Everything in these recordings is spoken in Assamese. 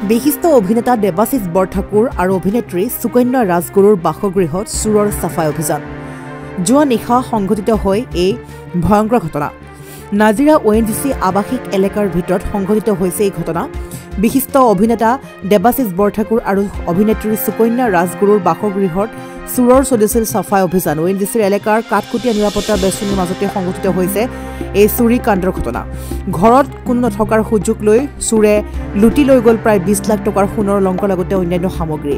বিশিষ্ট অভিনেতা দেৱাশিষ বৰঠাকুৰ আৰু অভিনেত্ৰী সুকন্যা ৰাজগুৰুৰ বাসগৃহত চুৰৰ চাফাই অভিযান যোৱা নিশা সংঘটিত হয় এই ভয়ংকৰ ঘটনা নাজিৰা ONGC আৱাসিক এলেকাৰ ভিতৰত সংঘটিত হৈছে এই ঘটনা বিশিষ্ট অভিনেতা দেৱাশিষ বৰঠাকুৰ আৰু অভিনেত্ৰী সুকন্যা ৰাজগুৰুৰ বাসগৃহত চুৰৰ চলিছিল চাফাই অভিযান ONGCৰ এলেকাৰ কাটকুটীয়া নিৰাপত্তা বেষ্টনীৰ মাজতে সংঘটিত হৈছে এই চুৰি কাণ্ডৰ ঘটনা ঘৰত কোনো নথকাৰ সুযোগ লৈ চুৰে লুটি লৈ গ'ল প্ৰায় 20 লাখ টকাৰ সোণৰ অলংকাৰ লগতে অন্যান্য সামগ্ৰী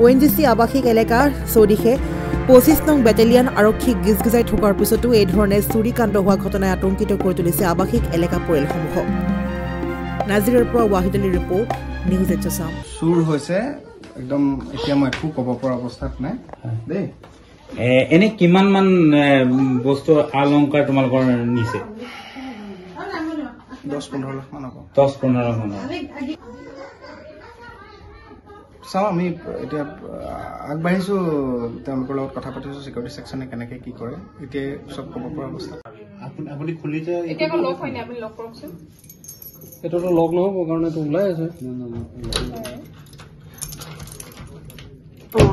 ONGC আৱাসিক এলেকাৰ চৌদিশে 25 নং বেটেলিয়ান আৰক্ষী গিজগিজাই থকাৰ পিছতো এই ধৰণে চুৰি কাণ্ড হোৱা ঘটনাই আতংকিত কৰি তুলিছে আৱাসিক এলেকা পৰিয়ালসমূহক নাজিৰৰ পৰা ৱাহিদলি ৰিপৰ্ট নিউজ এছাম চুৰ হৈছে একদম এতিয়া মই একো ক'ব পৰা অৱস্থাত নাই দেই এনে কিমান মান বস্তু অলংকাৰ তোমালোকৰ নিছে 10-15 লাখ মান হ'ব 10-15 লাখ মান চাওঁ আমি এতিয়া আগবাঢ়িছো তেওঁলোকৰ লগত কথা পাতিছো সিকিউৰিটি সেকশনে কেনেকে কি কৰে এতিয়া সব ক'ব পৰা অৱস্থা আপুনি খুলিছে এতিয়া লক হয়নি আপুনি লক কৰকচোন এটাতো লক নহব কাৰণ এটা ওলাই আছে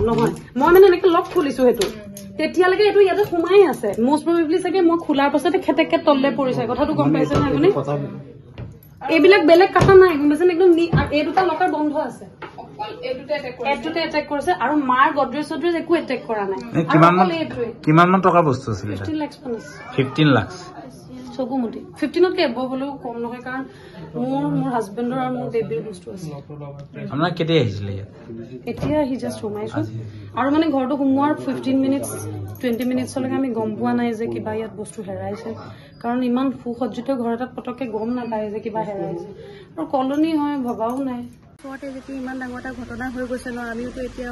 নহয় মই মানে এনেকে লক খুলিছো হেতু তেতিয়ালৈকে এটো ইয়াতে সোমাই আছে মোস্ট প্ৰবেবলি চাগে মই খোলাৰ পাছতে খেতেকে তললে পৰিছে কথাটো গম পাইছে না আপুনি এইবিলাক বেলেগ কথা নাই গম পাইছে একদম এই দুটা লকাৰ বন্ধ আছে অকল এইটোতে এটেক কৰিছে আৰু মাৰ গডৰেজ একো এটেক কৰা নাই কিমান মান টকাৰ বস্তু আছিল 15 লাখ 15 লাখ চকুমুটি 15তকে এবভ হলেও কম নহয় কাৰণ মোৰ হাজবেণ্ডৰ আৰু মোৰ বেবিৰ বস্তু আছে আপোনাৰ কেতিয়া আহিছিলে এতিয়া হি জাষ্ট সোমাইছো আৰু মানে ঘৰটো সোমোৱাৰ 15 মিনিটছ 20 মিনিটছলৈকে আমি গম পোৱা নাই যে কিবা ইয়াত বস্তু হেৰাইছে কাৰণ ইমান সুসজ্জিত ঘৰ এটাত পটককে গম নাপায় যে কিবা হেৰাইছে আৰু কলনী হয় ভবাও নাই ওচৰতে যেতিয়া ইমান ডাঙৰ এটা ঘটনা হৈ গৈছে ন আমিওতো এতিয়া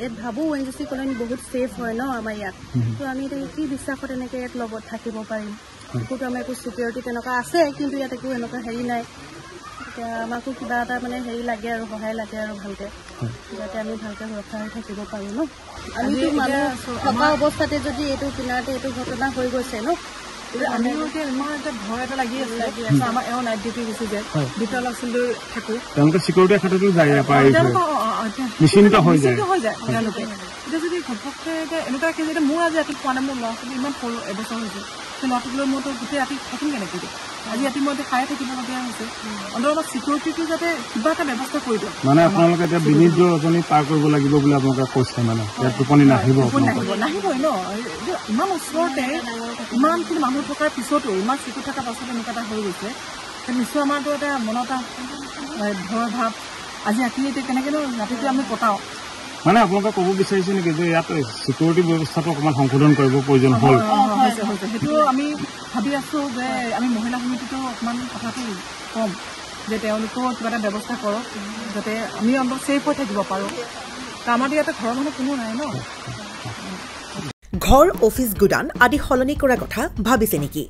ইয়াত ভাবো ONGC কলনী বহুত ছেফ হয় ন আমাৰ ইয়াত তো আমি এতিয়া কি বিশ্বাসত এনেকে ইয়াত লগত থাকিব পাৰিম একোতো আমাৰ একো চিকিউৰিটি তেনেকুৱা আছে কিন্তু ইয়াত একো এনেকুৱা হেৰি নাই এতিয়া আমাকো কিবা এটা মানে হেৰি লাগে আৰু সহায় লাগে আৰু ভালকে যাতে আমি ভালকে সুৰক্ষা হৈ থাকিব পাৰো ন আমিতো মানুহ থকা অৱস্থাতে যদি এইটো কিনাৰতে এইটো ঘটনা হৈ গৈছে ন আমিও এতিয়া ইমান এটা ভয় এটা লাগি আছে আমাৰ এওঁ নাইট ডিউটি গুচি যায় দুটা ল'ৰা ছোৱালী থাকো তেওঁলোকে চিকিউৰিটি খাতাটো যায় নিশ্চিন্ত হৈ যায় তেওঁলোকে এতিয়া যদি ঘপককে এনেকুৱাকে যদি মোৰ আজি ৰাতি পোৱা নাই মোৰ ল'ৰা ছোৱালী ইমান সৰু এবছৰ হৈছে সেই ল'ৰাটোক লৈ মইতো গোটেই ৰাতি থাকিম কেনেকৈ আজি ৰাতি মই খাই থাকিবলগীয়া হৈছে অন্তত চিকিউৰিটিটো যাতে কিবা এটা ব্যৱস্থা কৰি দিয়ক মানে আপোনালোকে এতিয়া বিনিদ্ৰ ৰজনী পাৰ কৰিব লাগিব বুলি আপোনালোকে কৈছে মানে টোপনি নাহিব নাহিবই ন ইমান ওচৰতে ইমানখিনি মানুহ থকাৰ পিছতো ইমান চিকিউৰিটি থকাৰ পাছতো এনেকুৱা এটা হৈ গৈছে নিশ্চয় আমাৰতো এটা মনত ভয় ভাৱ আজি ৰাতি এতিয়া কেনেকৈনো ৰাতিটো আমি কটাওঁ মানে আপোনালোকে ক'ব বিচাৰিছে নেকি যে ইয়াত চিকিউৰিটি ব্যৱস্থাটো অকণমান সংশোধন কৰিব প্ৰয়োজন হ'ল সেইটো আমি ভাবি আছো যে আমি মহিলা সমিতিটো অকণমান কথাটো ক'ম যে তেওঁলোকেও কিবা এটা ব্যৱস্থা কৰক যাতে আমি অলপ ছেফ হৈ থাকিব পাৰোঁ আমাৰ ইয়াতে ঘৰৰ মানুহ কোনো নাই ন ঘৰ অফিচ গুদান আদি সলনি কৰাৰ কথা ভাবিছে নেকি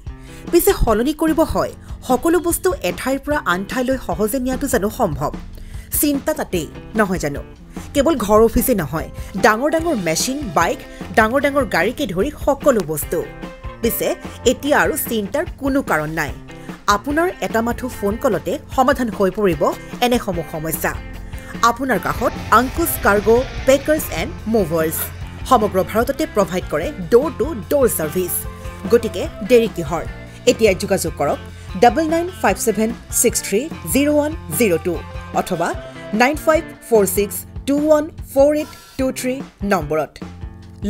পিছে সলনি কৰিব হয় সকলো বস্তু এঠাইৰ পৰা আন ঠাইলৈ সহজে নিয়াটো জানো সম্ভৱ চিন্তা তাতেই নহয় জানো কেৱল ঘৰ অফিচে নহয় ডাঙৰ ডাঙৰ মেচিন বাইক ডাঙৰ ডাঙৰ গাড়ীকে ধৰি সকলো বস্তু পিছে এতিয়া আৰু চিন্তাৰ কোনো কাৰণ নাই আপোনাৰ এটা মাথো ফোন কলতে সমাধান হৈ পৰিব এনেসমূহ সমস্যা আপোনাৰ কাষত আংকুশ কাৰ্গো পেকাৰ্ছ এণ্ড মুভাৰ্ছ সমগ্ৰ ভাৰততে প্ৰভাইড কৰে ডোৰ টু ডোৰ ছাৰ্ভিচ গতিকে দেৰি কিহৰ এতিয়া যোগাযোগ কৰক 9957630102 অথবা 9546214823 নম্বৰত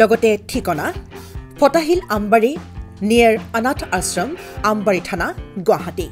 লগতে ঠিকনা ফটাহিল আমবাৰী নিয়াৰ অনাথ আশ্ৰম আমবাৰী থানা গুৱাহাটী